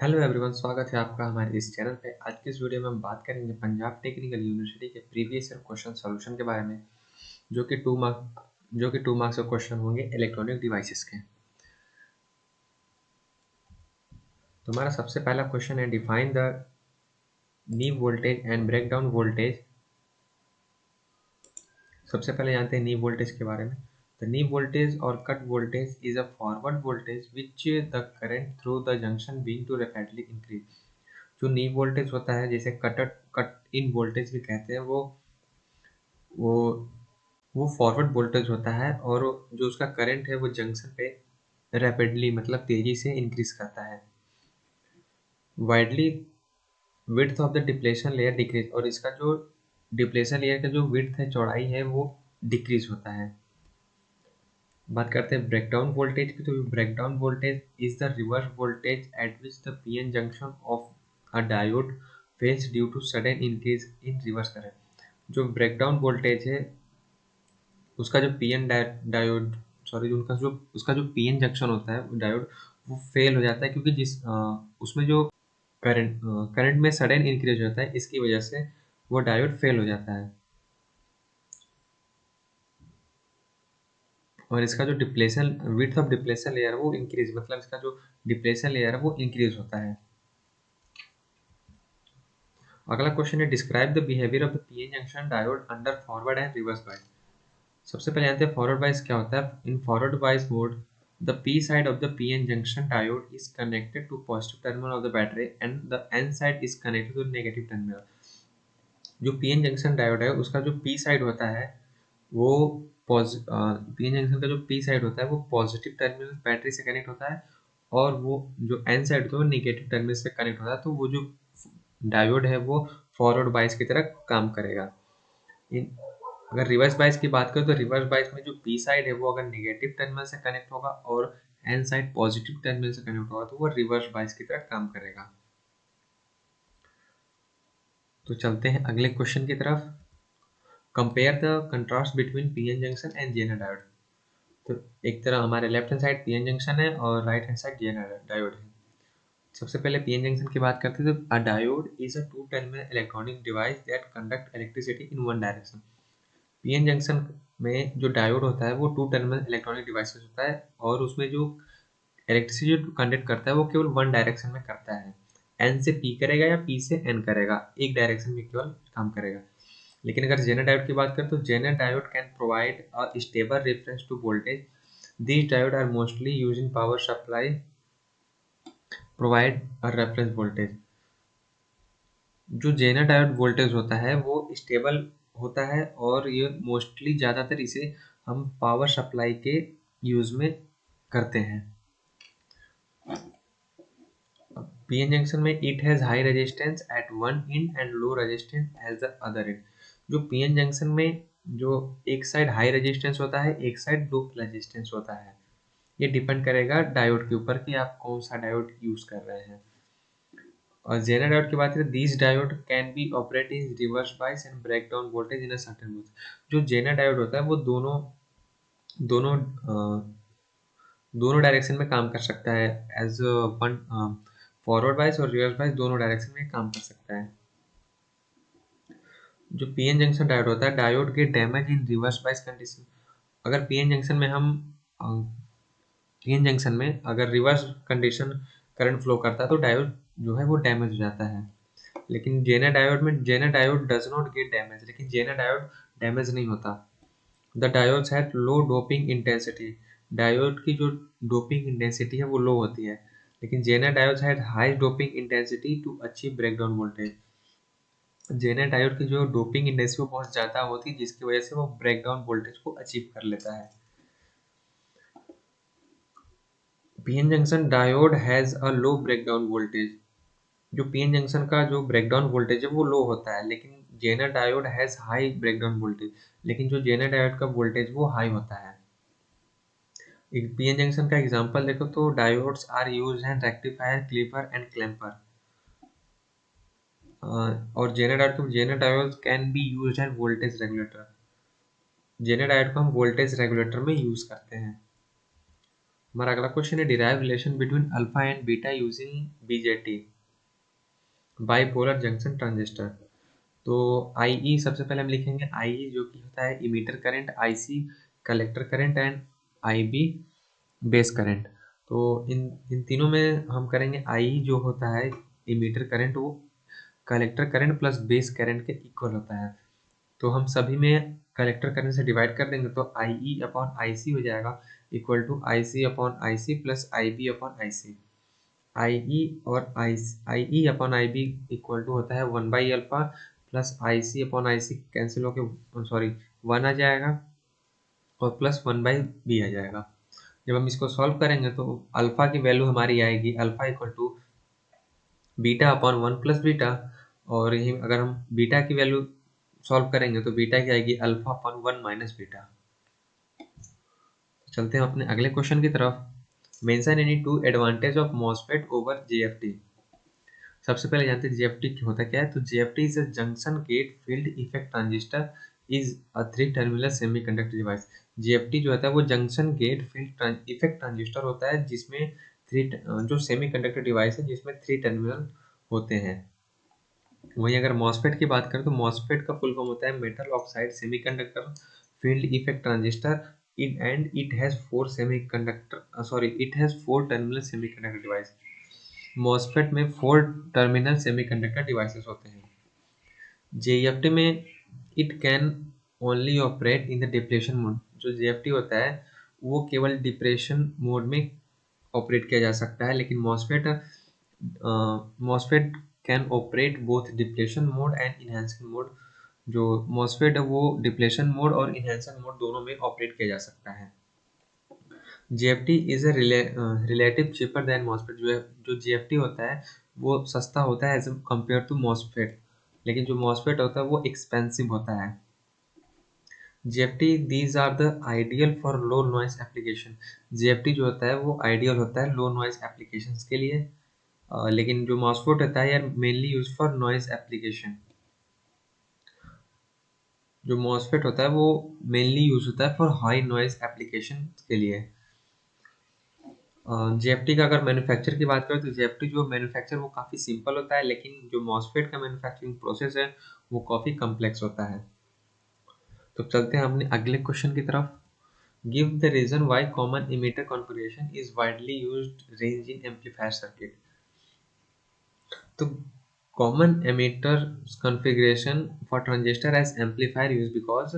Hello everyone, स्वागत है आपका हमारे इस चैनल पे। आज की इस वीडियो में हम बात करेंगे पंजाब टेक्निकल यूनिवर्सिटी के प्रीवियस ईयर क्वेश्चन सॉल्यूशन के बारे में, जो कि 2 मार्क्स के क्वेश्चन होंगे इलेक्ट्रॉनिक डिवाइसेस के। तो हमारा सबसे पहला क्वेश्चन है, define the knee voltage and break down voltage. सबसे पहले जानते हैं नी वोल्टेज के बारे में। द नी वोल्टेज और cut voltage is a forward voltage which the current through the junction being to rapidly increase. जो नी वोल्टेज होता है, जिसे कट इन वोल्टेज भी कहते हैं, वो वो फॉरवर्ड वोल्टेज होता है और जो उसका करंट है वो जंक्शन पे रैपिडली मतलब तेजी से इंक्रीज करता है। Widely width of the depletion layer decrease, और इसका जो डिप्लेशन लेयर का जो विड्थ है, चौड़ाई है, वो डिक्रीज होता है। बात करते हैं ब्रेकडाउन वोल्टेज की। तो breakdown voltage is the reverse voltage at which the PN junction of a diode fails due to sudden increase in reverse current. जो ब्रेकडाउन वोल्टेज है, उसका जो पीएन डायोड सॉरी उनका जो उसका जो पीएन जंक्शन होता है, डायोड, वो फेल हो जाता है, क्योंकि उसमें जो करंट में सडन इंक्रीज होता है, इसकी वजह से वो डायोड फेल हो जाता है। और इसका जो depletion width of depletion layer वो इंक्रीज, मतलब इसका जो डिप्लेशन लेयर है वो इंक्रीज होता है। अगला क्वेश्चन है, describe the behaviour of the PN junction diode under forward and reverse bias. सबसे पहले जानते हैं फॉरवर्ड बायस क्या होता है। In forward bias mode, the P side of the PN junction diode is connected to positive terminal of the battery and the N side is connected to negative terminal। जो PN junction diode है, उसका जो P side होता है वो PN junction का जो P side होता है वो पॉजिटिव टर्मिनल बैटरी से कनेक्ट होता है, और वो जो N साइड होता है वो नेगेटिव टर्मिनल से कनेक्ट होता है। तो वो जो डायोड है वो फॉरवर्ड बायस की तरह काम करेगा। इन अगर रिवर्स बायस की बात करें तो रिवर्स बायस में जो पी साइड है वो अगर नेगेटिव टर्मिनल से कनेक्ट होगा और एन साइड पॉजिटिव टर्मिनल से कनेक्ट होगा, तो वो रिवर्स बायस की तरह काम करेगा। तो चलते हैं अगले क्वेश्चन की तरफ। Compare the contrast between PN junction and Zener diode. तो एक तरह हमारे left hand side PN junction है और right hand side Zener diode है। सबसे पहले पीएन जंक्शन की बात करते हैं तो a diode is a two terminal electronic device that conduct electricity in one direction. PN junction में जो डायोड होता है वो टू टर्मिनल इलेक्ट्रॉनिक डिवाइसेस होता है, और उसमें जो इलेक्ट्रिसिटी जो कंडक्ट करता है वो केवल वन डायरेक्शन में करता है। एन से पी करेगा या पी से एन करेगा, एक डायरेक्शन में केवल काम करेगा। लेकिन अगर जेनर डायोड की बात करें तो Zener diode can provide a stable reference to voltage. These diode are mostly use in power supply provide a reference voltage. जो जेनर डायोड वोल्टेज होता है वो स्टेबल होता है, और ये मोस्टली ज़्यादातर इसे हम पावर सप्लाई के यूज़ में करते हैं। पीएन जंक्शन में it has high resistance at one end end low resistance as the other end. जो पीएन जंक्शन में जो एक साइड हाई रेजिस्टेंस होता है, एक साइड लो रेजिस्टेंस होता है। ये डिपेंड करेगा डायोड के ऊपर कि आप कौन सा डायोड यूज़ कर रहे हैं। और जेनर डायोड की बात करें, these diode can be operate in reverse bias and break down voltage in a certain mode. जो जेनर डायोड होता है वो दोनों दोनों दोनों डायरेक्शन में काम कर सकता है। एज वन फॉरवर्ड बायस और रिवर्स बायस दोनों डायरेक्शन में काम कर सकता है। जो पीएन जंक्शन डायोड होता है, डायोड के damage in reverse bias condition. अगर पीएन जंक्शन में अगर रिवर्स कंडीशन करंट फ्लो करता है तो डायोड जो है वो डैमेज हो जाता है। लेकिन Zener diode does not get damage, लेकिन जेनर डायोड डैमेज नहीं होता। The diodes have low doping intensity. Diode की जो डोपिंग इंटेंसिटी है वो लो होती है, लेकिन Zener diodes have high doping intensity to achieve breakdown voltage. Zener diode की जो डोपिंग इंटेंसिटी वो बहुत ज़्यादा होती है, जिसकी वजह से वो ब्रेकडाउन वोल्टेज को अचीव कर लेता है। PN junction diode has a low breakdown voltage. जो पीएन जंक्शन का जो ब्रेकडाउन वोल्टेज है वो लो होता है, लेकिन Zener diode has high breakdown voltage. लेकिन जो जेनर डायोड का वोल्टेज वो हाई होता है। एक पीएन जंक्शन का एग्जांपल देखो तो diodes are used in rectifier, clipper and clamper. और Zener diode can be used as voltage regulator. Zener diode को हम वोल्टेज रेगुलेटर में यूज करते हैं। हमारा अगला क्वेश्चन है derive relation between alpha and beta using BJT bipolar junction transistor. तो आई सबसे पहले हम लिखेंगे आई जो कि होता है emitter current, IC collector current and IB base current. तो इन इन तीनों में हम करेंगे आई जो होता है इमीटर करंट वो collector current plus base current के इक्वल होता है। तो हम सभी में कलेक्टर करंट से डिवाइड कर देंगे तो आई ई अपॉन आई सी हो जाएगा equal to I C upon I C plus I B upon I C. I E और I E upon I B equal to होता है 1/अल्फा plus I C upon I C cancel होके sorry 1 आ जाएगा और प्लस 1/बी आ जाएगा। जब हम इसको सॉल्व करेंगे तो अल्फा की वैल्यू हमारी आएगी alpha equal to beta upon 1 plus beta. और यही अगर हम बीटा की वैल्यू सॉल्व करेंगे तो बीटा की आएगी अल्फा अपॉन 1 माइनस बीटा। चलते हैं अपने अगले क्वेश्चन की तरफ। Mention any two advantage of MOSFET over JFET. सबसे पहले जानते हैं जेएफटी होता क्या है। तो JFET is a junction gate field effect transistor is a 3 terminal semiconductor device. JFET जो होता है वो junction gate field effect transistor होता है जिसमें जो सेमीकंडक्टर डिवाइस है जिसमें 3 टर्मिनल होते हैं। वहीं अगर मॉसफेट की बात करें तो मॉसफेट का फुल फॉर्म होता है metal oxide semiconductor field effect transistor it has 4 semiconductor it has 4 terminal semiconductor device। MOSFET में 4 टर्मिनल सेमीकंडक्टर डिवाइसेस होते हैं। जेईएफटी में it can only operate in the depletion mode. जो जेएफटी होता है वो केवल डिप्रेशन मोड में ऑपरेट किया जा सकता है, लेकिन MOSFET can operate both depletion mode and enhancing mode. जो मॉसफेट है वो डिप्लेशन मोड और इन्हेंसिंग मोड दोनों में ऑपरेट किया जा सकता है। JFET is a relative cheaper than MOSFET. जो जेएफटी होता है वो सस्ता होता है एज कम्पेयर टू मॉसफेट, लेकिन जो मॉसफेट होता है वो एक्सपेंसिव होता है। JFET these are the ideal for low noise application. JFET जो होता है वो आइडियल होता है लो नॉइस एप्लीकेशंस के लिए, लेकिन जो मॉसफेट होता है यार mainly use for noise application. जो मॉसफेट होता है वो मेनली यूज होता है फॉर हाई नॉइस एप्लीकेशन के लिए। जेएफटी का अगर मैन्युफैक्चर की बात करें तो जेएफटी जो मैन्युफैक्चर वो काफ़ी सिंपल होता है, लेकिन जो मॉसफेट का मैन्युफैक्चरिंग प्रोसेस है वो काफ़ी कम्प्लेक्स होता है। तो चलते हैं अपने अगले क्वेश्चन की तरफ। Give the reason why common emitter configuration is widely used range in amplifier circuit. तो common emitter configuration for transistor as amplifier used because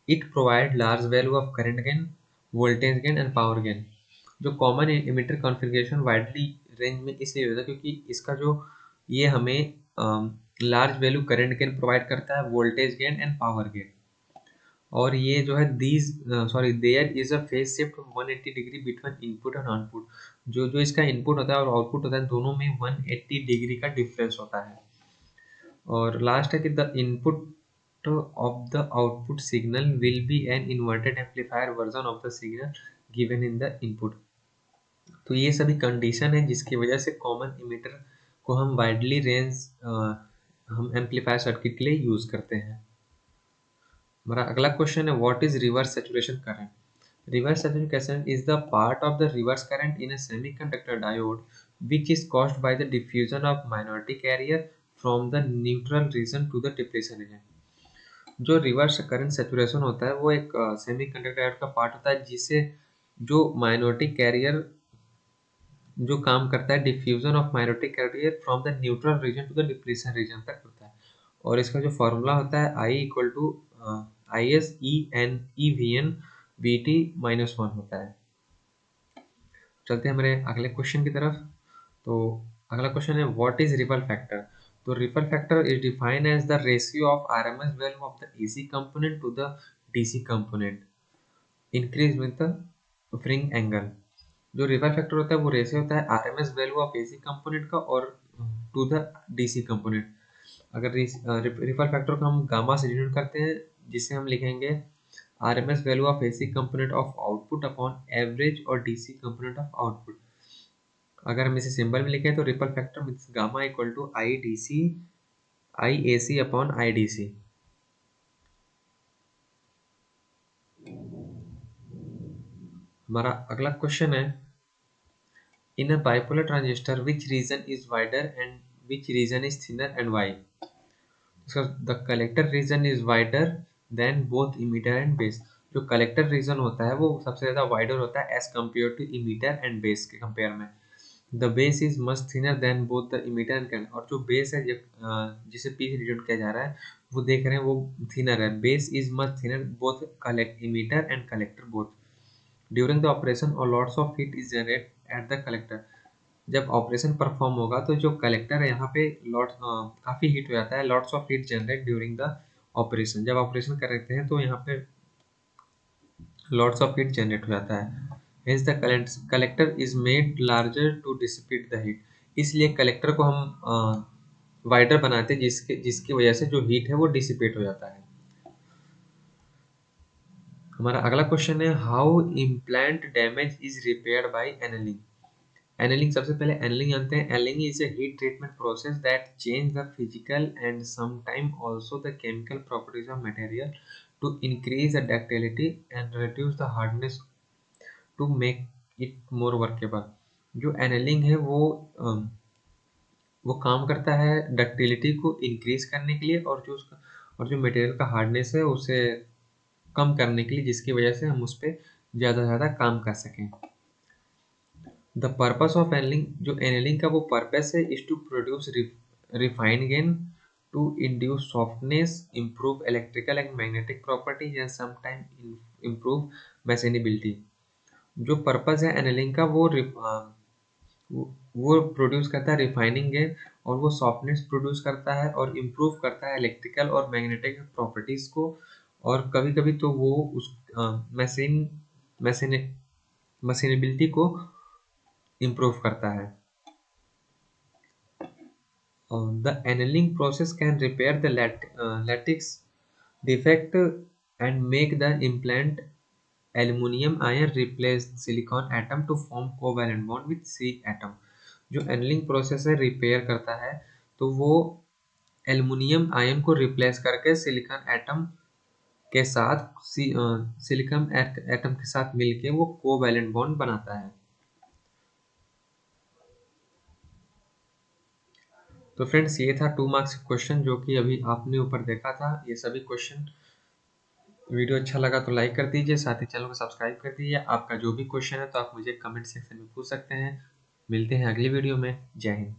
it provide large value of current gain, voltage gain and power gain। जो common emitter configuration widely range में इसलिए होता है क्योंकि इसका जो ये हमें large value current gain provide करता है, voltage gain and power gain. और ये जो है there is a phase shift 180 degree between input and output. जो जो इसका इनपुट होता है और आउटपुट होता है दोनों में 180 डिग्री का डिफरेंस होता है। और लास्ट है कि the input of the output signal will be an inverted amplifier version of the signal given in the input. तो ये सभी कंडीशन है जिसकी वजह से कॉमन इमीटर को हम वाइडली रेंज हम एम्पलीफायर सर्किट के लिए यूज करते हैं। हमारा अगला क्वेश्चन है what is reverse saturation current. Reverse saturation current is the part of the reverse current in a semiconductor diode which is caused by the diffusion of minority carrier from the neutral region to the depletion region। जो reverse current saturation होता है वो एक semiconductor diode का part होता है जिससे जो माइनॉरिटी कैरियर जो काम करता है diffusion of minority carrier from the neutral region to the depletion region तक होता है। और इसका जो फॉर्मूला होता है I equal to I S E N E V N V T minus 1 होता है। चलते हैं हमारे अगले क्वेश्चन की तरफ। तो अगला क्वेश्चन है व्हाट इज रिपल फैक्टर। तो ripple factor is defined as the ratio of RMS value of the AC component to the DC component increase with the firing angle. जो रिपल फैक्टर होता है वो रेशियो होता है RMS value of AC component का और to the DC component. अगर ripple factor को हम गामा से डिनोट करते हैं जिसे हम लिखेंगे RMS value of AC component of output upon average और DC component of output। अगर हम इसे सिंबल में लिखें तो ripple factor means gamma equal to I D C I A C upon I D C. हमारा अगला क्वेश्चन है In a bipolar transistor, which region is wider and which region is thinner and why? So the collector region is wider than both emitter and base. जो collector region होता है वो सबसे ज़्यादा wider होता है as compare to emitter and base के compare में. The base is much thinner than both the emitter and collector. और जो बेस है जिसे पी से डिनोट किया जा रहा है वो देख रहे हैं वो थिनर है. Base is much thinner both collect emitter and collector both. During the operation और lots of heat is generate at the collector. जब ऑपरेशन परफॉर्म होगा तो जो कलेक्टर है यहाँ पे काफ़ी हीट हो जाता है. Lots of heat generate during the operation. जब ऑपरेशन करते हैं तो यहाँ पे लॉट्स ऑफ हीट जनरेट हो जाता है. Hence the collector is made larger to dissipate the heat. इसलिए कलेक्टर को हम वाइडर बनाते हैं जिसकी वजह से जो हीट है वो डिसिपेट हो जाता है. हमारा अगला क्वेश्चन है how implant damage is repaired by annealing. Annealing सबसे पहले एनेलिंग जानते हैं. Annealing is a heat treatment process that change the physical and sometime also the chemical properties of material to increase the ductility and reduce the hardness to make it more workable. जो annealing है वो काम करता है ductility को increase करने के लिए और जो मटेरियल का हार्डनेस है उसे कम करने के लिए, जिसकी वजह से हम उस पर ज़्यादा से ज़्यादा काम कर सकें. द पर्पस ऑफ एनलिंग, जो एनलिंग का वो पर्पस है, is to produce refine gain to induce softness, improve electrical and magnetic properties and sometime improve machinability. जो पर्पस है एनलिंग का वो प्रोड्यूस करता है रिफाइनिंग गेन और वो सॉफ्टनेस प्रोड्यूस करता है और इम्प्रूव करता है इलेक्ट्रिकल और मैग्नेटिक प्रॉपर्टीज को. और कभी कभी तो वो उस मशीनेबिलिटी को इम्प्रूव करता है. The annealing process can repair the lattice defect and make the implant aluminium ion replace silicon atom to form covalent bond with Si atom. जो एनलिंग प्रोसेस है रिपेयर करता है तो वो एल्युमिनियम आयन को रिप्लेस करके सिलिकॉन एटम के साथ सिलिकॉन एटम के साथ मिलके वो कोवैलेंट बॉन्ड बनाता है. तो फ्रेंड्स ये था 2 मार्क्स क्वेश्चन जो कि अभी आपने ऊपर देखा था. ये सभी क्वेश्चन, वीडियो अच्छा लगा तो लाइक कर दीजिए, साथ ही चैनल को सब्सक्राइब कर दीजिए. आपका जो भी क्वेश्चन है तो आप मुझे कमेंट सेक्शन में पूछ सकते हैं. मिलते हैं अगली वीडियो में. जय हिंद.